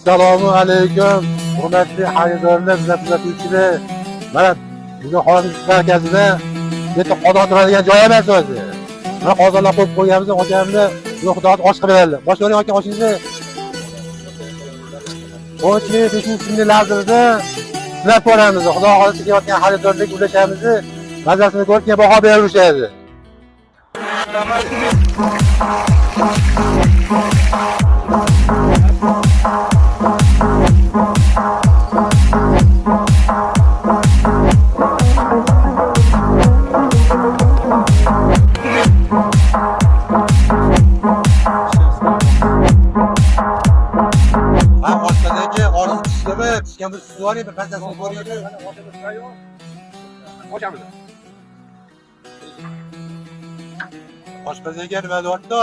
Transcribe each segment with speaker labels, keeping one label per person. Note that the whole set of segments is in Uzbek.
Speaker 1: Assalomu alaykum. Hurmatli xaridorlar, kuzatuvchilar. Mana bugun hozir markazida bitta qozon turadigan joy emas o'zi. Mana qozonlar qo'yib qo'yganmiz, okamni xudo osh qilib beradi. Bosh ko'ring aka oshingizni. 15 kunni lazimda sinab ko'ramiz. Xudo xohlasa kelayotgan xaridorlik ulashamiz, mazasini ko'rib keyin baho berishadi. Pishgan bir suv var ya, bir parçasını koruyordu.
Speaker 2: Hocamız.
Speaker 1: Oshpazga nima deyapti?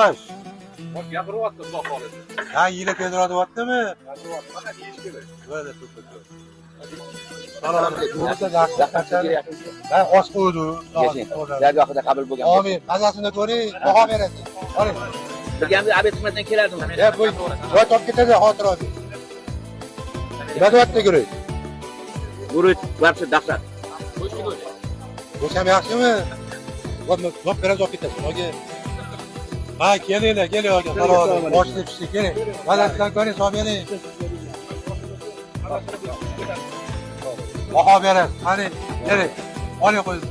Speaker 2: Bak gapiryapti Xudo xolisi.
Speaker 1: Ha, yila keltiryaptimi?
Speaker 2: Gapiryapti. Mana yeyish kerak.
Speaker 1: Bo'ldi, to'xtatdi. Ben osh qo'ydi.
Speaker 3: Dargohida qabul bo'lgan.
Speaker 1: Amin. Mazasini ko'ring, baho berasiz. Oling.
Speaker 3: Bilganimda abed xizmatdan kelardim.
Speaker 1: Ya bu joy topib ketadi, xotir oldi. Nima deyapti guruch?
Speaker 3: Guruch barcha dahshat.
Speaker 1: Bo'sham yaxshimi? Vop biraz olib ketadi. Oga. Ha, kelinglar, aka. Salom. Boshni pishdi, keling. Mazasidan ko'ring, solib bering. Baho berasiz. Qani, keling. Oling qo'ying.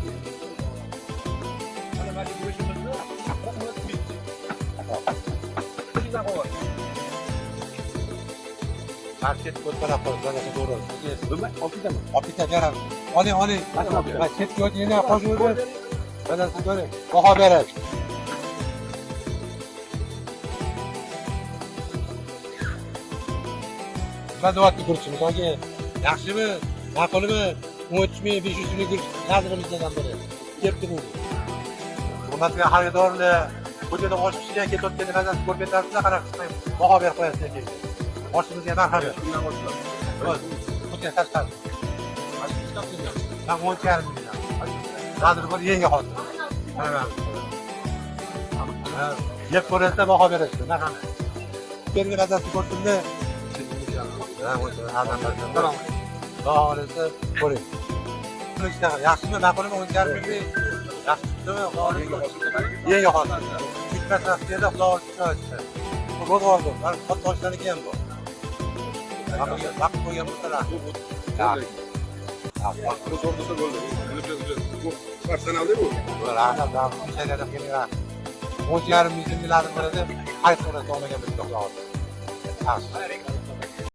Speaker 1: Market ko'tarib qo'yib, to'g'ri.
Speaker 3: Nima? Olib
Speaker 1: Olib ketaveramiz. Oling. Ha, chetga o'tinglar, qo'shilib. Mazasini ko'ring. Baho berasiz. Nima deyapti guruchimiz? Oga, yaxshimi? Ma'qulmi? 13.500 so'mlik guruch nazrimizdan biri. Kelibdi bu. Hurmatli xaridorlar, ko'chada osh pishgan ketayotgan mazasini ko'rib ketasizlar, qarab baho berib qo'yasizlar keyin. Oshimizga marhamat. O'tgan tashqari. Ben 10.5 milyon. Zaten bu yenge hozir. Yeb ko'rasizda baho berasiz. Marhamat. Bergan mazasini ko'rdimda. Xohlasa ko'ring. Yaxshimi, ma'qulmi? 10.5 milyon. Yaxshi chiqdimi? Yenge hozir. Bitmas vaqtida xudo olsin. Bu bo'ldi. Ben hatto oshlarniki ham bor. Vaqt qo'ygan bo'lsalar.
Speaker 2: Bu sorduğunda böyle. Bu personeldi bu.
Speaker 1: Rahat, şeylerden geliyor. 10.5 milyon lazım burada. Hayır, sonra olmayan bir doktor.